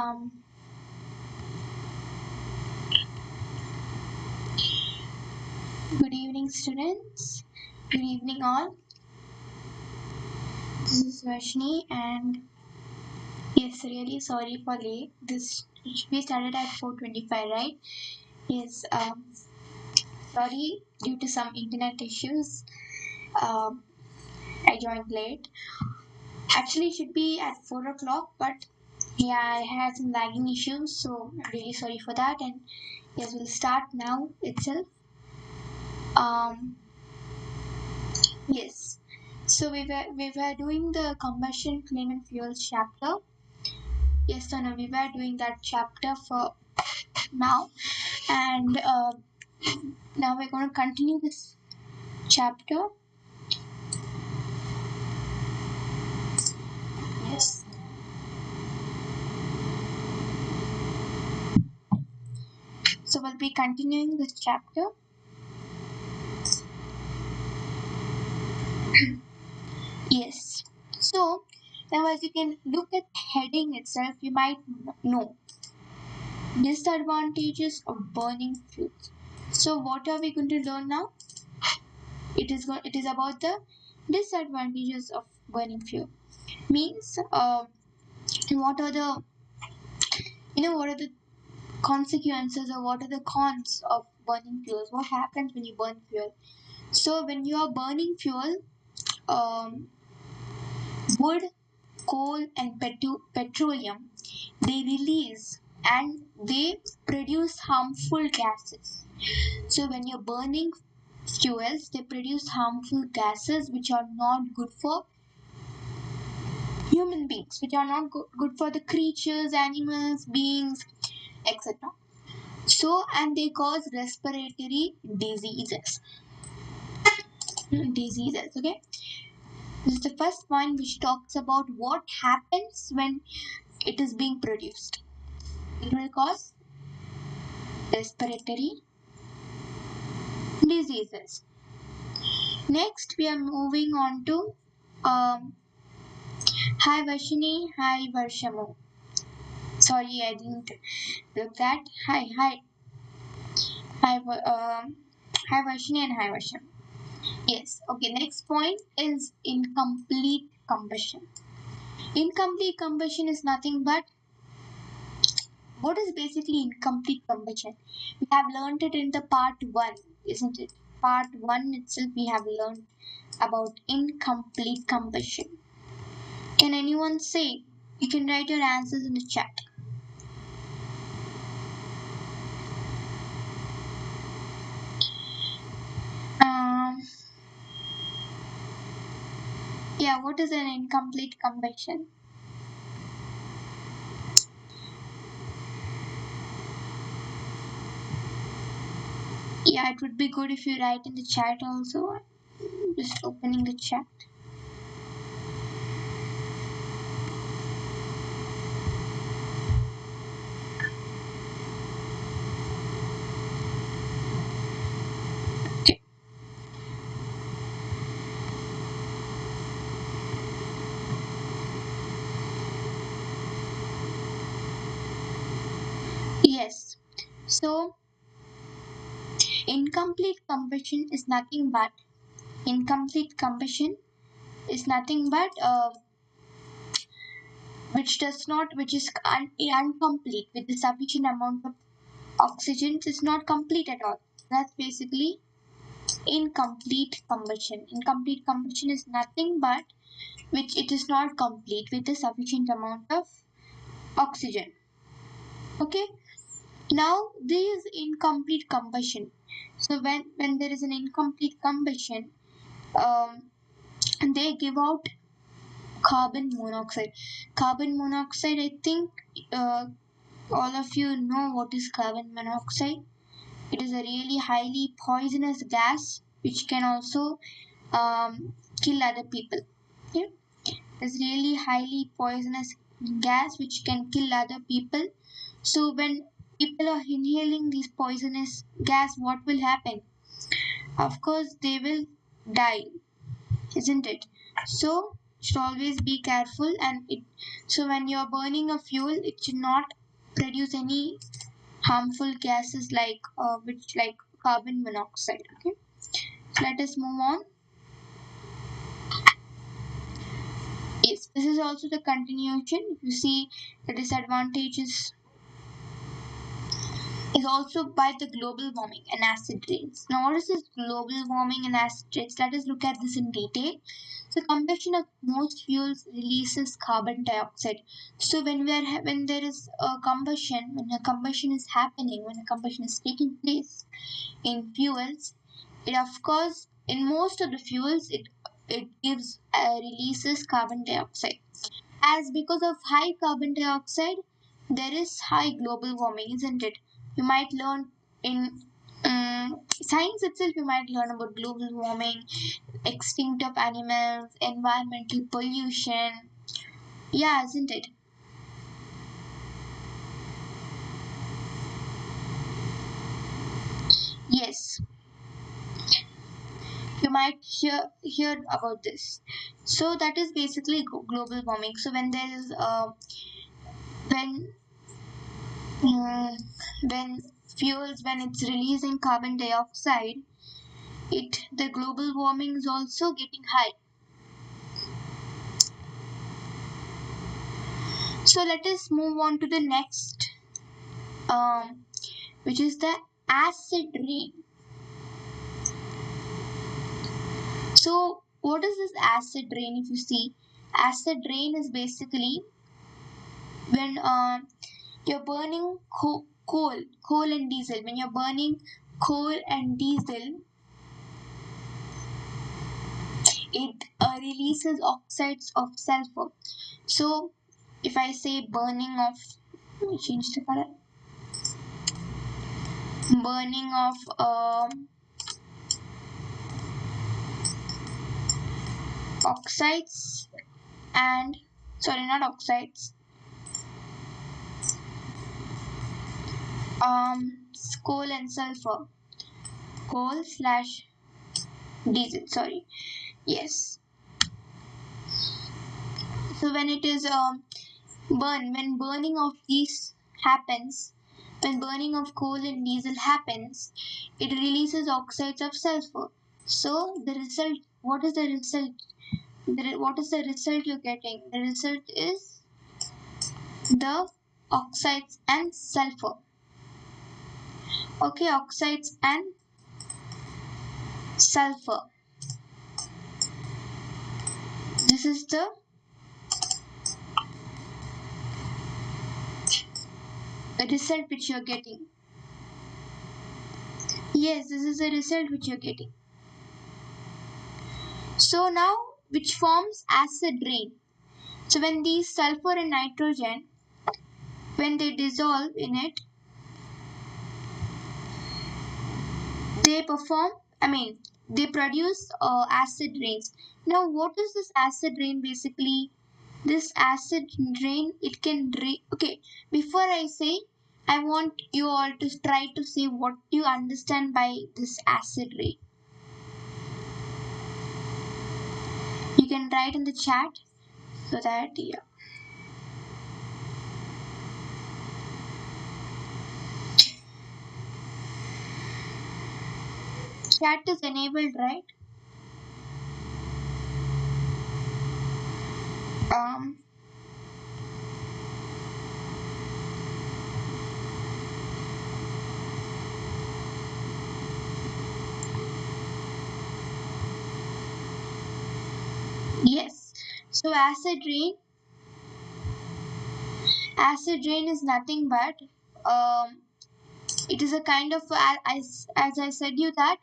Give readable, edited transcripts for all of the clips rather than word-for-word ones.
Good evening, students. Good evening, all. This is Varshini, and yes, really sorry for late. We started at 4:25, right? Yes. Sorry due to some internet issues. Um, I joined late. Actually, it should be at 4 o'clock, but yeah, I had some lagging issues, so I'm really sorry for that. And yes, we'll start now itself. Yes. So we were doing the combustion flame and fuels chapter. Yes or no? We were doing that chapter for now, and now we're going to continue this chapter. Yes. So we'll be continuing this chapter. Yes. So now, as you can look at heading itself, you might know disadvantages of burning fuels. So what are we going to learn now? It is about the disadvantages of burning fuel. Means what are the what are the consequences or what are the cons of burning fuels? What happens when you burn fuel? So when you are burning fuel, um, wood, coal, and petroleum, they release and they produce harmful gases. So when you're burning fuels, they produce harmful gases which are not good for human beings, which are not good for the creatures, animals, beings, etc. So, and they cause respiratory diseases. Okay. This is the first point which talks about what happens when it is being produced. It will cause respiratory diseases. Next, we are moving on to hi Varshini, hi Varshamu. Sorry, I didn't look that. Hi, hi Varshini and hi Varsham. Yes. Okay. Next point is incomplete combustion. Incomplete combustion is nothing but what is basically incomplete combustion? We have learned it in the part 1, isn't it? Part 1 itself we have learned about incomplete combustion. Can anyone say? You can write your answers in the chat. Yeah, what is an incomplete combustion? Yeah, it would be good if you write in the chat also. Just opening the chat. Okay. Yes. So, incomplete combustion is nothing but which is incomplete with the sufficient amount of oxygen. It's not complete at all. That's basically incomplete combustion. Incomplete combustion is nothing but which it is not complete with the sufficient amount of oxygen. Okay. Now there is incomplete combustion. So when there is an incomplete combustion, they give out carbon monoxide. Carbon monoxide, I think all of you know what is carbon monoxide. It is a really highly poisonous gas which can also kill other people. Okay? It's really highly poisonous gas which can kill other people. So when people are inhaling this poisonous gas, what will happen? Of course, they will die, isn't it? So should always be careful, and it so when you're burning a fuel, it should not produce any harmful gases like carbon monoxide. Okay, so let us move on. Yes, this is also the continuation. If you see, the disadvantages is also by the global warming and acid rains. Now, what is this global warming and acid rains? Let us look at this in detail. So, combustion of most fuels releases carbon dioxide. So, when there is a combustion, when a combustion is happening, when a combustion is taking place in fuels, it of course in most of the fuels it gives releases carbon dioxide. As because of high carbon dioxide, there is high global warming, isn't it? You might learn in science itself, you might learn about global warming, extinct of animals, environmental pollution. Yeah, isn't it? Yes, you might hear about this. So that is basically global warming. So when there is when mm, when fuels when it's releasing carbon dioxide, it the global warming is also getting high. So let us move on to the next, um, which is the acid rain. So what is this acid rain? If you see, acid rain is basically when you're burning coal and diesel. When you're burning coal and diesel, it releases oxides of sulfur. So if I say burning of, let me change the color. Burning of oxides and sorry, not oxides, coal and sulfur, coal slash diesel, sorry. Yes, so when it is when burning of these happens, when burning of coal and diesel happens, it releases oxides of sulfur. So the result, what is the result? What is the result you're getting? The result is the oxides and sulfur. Okay, oxides and sulfur. This is the result which you're getting. Yes, this is the result which you're getting. So now, which forms acid rain. So when these sulfur and nitrogen, when they dissolve in it, they perform, I mean, they produce acid rains. Now, what is this acid rain basically? This acid rain, it can drain. Okay, before I say, I want you all to try to say what you understand by this acid rain. You can write in the chat so that, yeah. Chat is enabled, right? Um, yes. So acid rain is nothing but it is a kind of as I said you that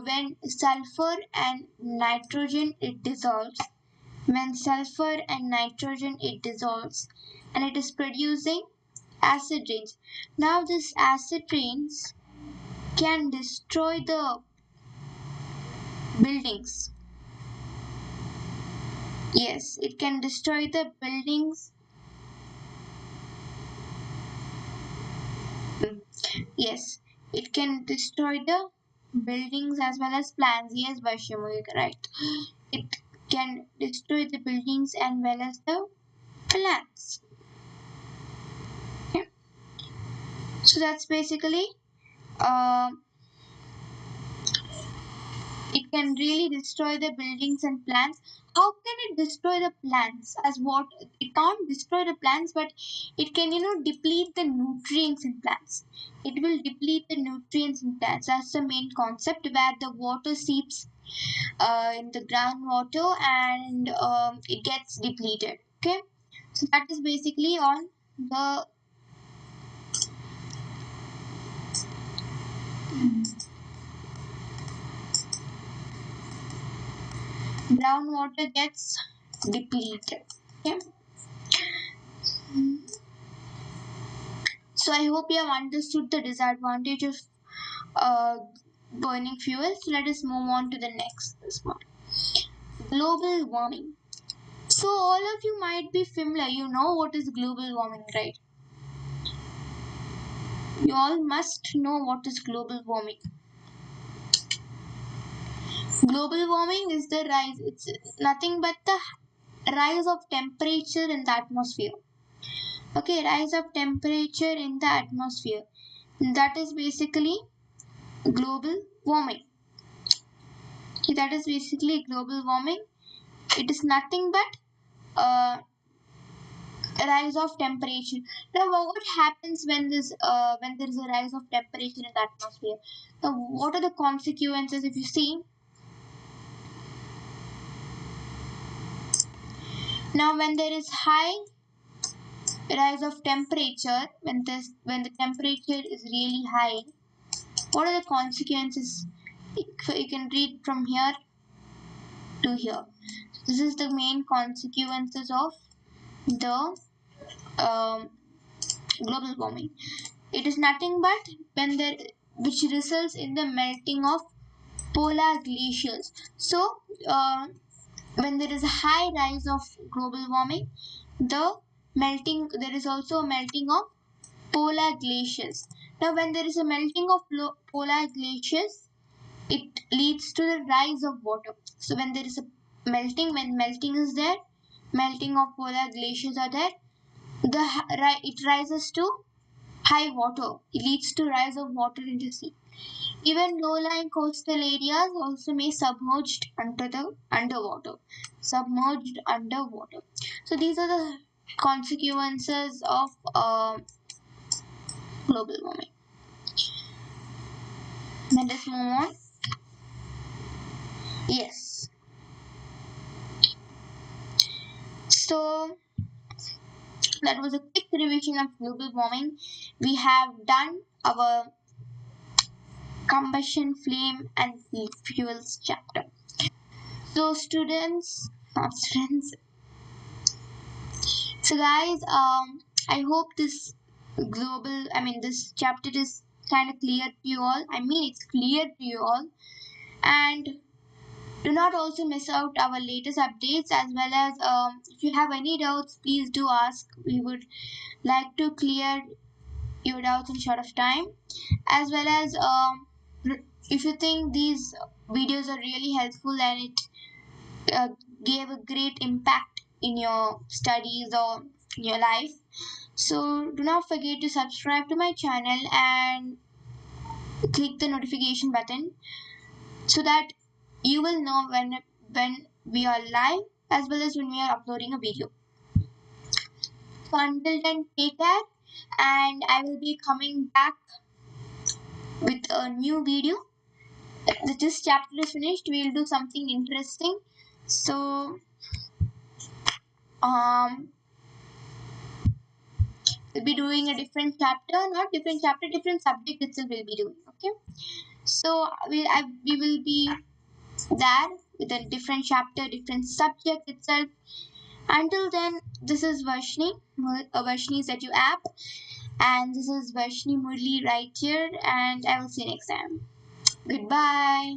when sulfur and nitrogen it dissolves, when sulfur and nitrogen it dissolves, and it is producing acid rains. Now this acid rains can destroy the buildings. Yes, it can destroy the buildings. Yes, it can destroy the buildings as well as plants. Yes, Vaishyamu, you're right. It can destroy the buildings as well as the plants. Okay. So that's basically uh, it can really destroy the buildings and plants. How can it destroy the plants? As what it can't destroy the plants, but it can deplete the nutrients in plants. It will deplete the nutrients in plants. That's the main concept where the water seeps in the groundwater and it gets depleted. Okay, so that is basically on the groundwater gets depleted. Okay. So I hope you have understood the disadvantage of uh, burning fuel. So let us move on to the next this one. Global warming. So all of you might be familiar. You know what is global warming, right? You all must know what is global warming. Global warming is the rise. It's nothing but the rise of temperature in the atmosphere. Okay, rise of temperature in the atmosphere. That is basically global warming. Okay, that is basically global warming. It is nothing but rise of temperature. Now, what happens when there is a rise of temperature in the atmosphere? Now, what are the consequences? If you see, now when there is high rise of temperature, when the temperature is really high, what are the consequences? You can read from here to here. This is the main consequences of the um, global warming. It is nothing but when there which results in the melting of polar glaciers. So, when there is a high rise of global warming, there is also a melting of polar glaciers. Now, when there is a melting of polar glaciers, it leads to the rise of water. So, when there is a when melting is there, melting of polar glaciers are there, it rises to high water. It leads to rise of water in the sea. Even low-lying coastal areas also may submerged underwater. Submerged underwater. So these are the consequences of global warming. Let us move on. Yes. So that was a quick revision of global warming. We have done our combustion, flame, and fuels chapter. So students, so guys, I hope this chapter is kind of clear to you all. I mean, it's clear to you all. And do not also miss out our latest updates as well as if you have any doubts, please do ask. We would like to clear your doubts in short of time. As well as if you think these videos are really helpful and it uh, gave a great impact in your studies or in your life, so do not forget to subscribe to my channel and click the notification button so that you will know when we are live as well as when we are uploading a video. So until then, take care, and I will be coming back with a new video. This chapter is finished. We'll do something interesting. So um we'll be doing a different chapter, not different chapter, different subject itself we'll be doing. Okay. So we will be there with a different chapter, different subject itself. Until then, this is Varshini Set You app, and this is Varshini Murli right here, and I will see you next time. Goodbye.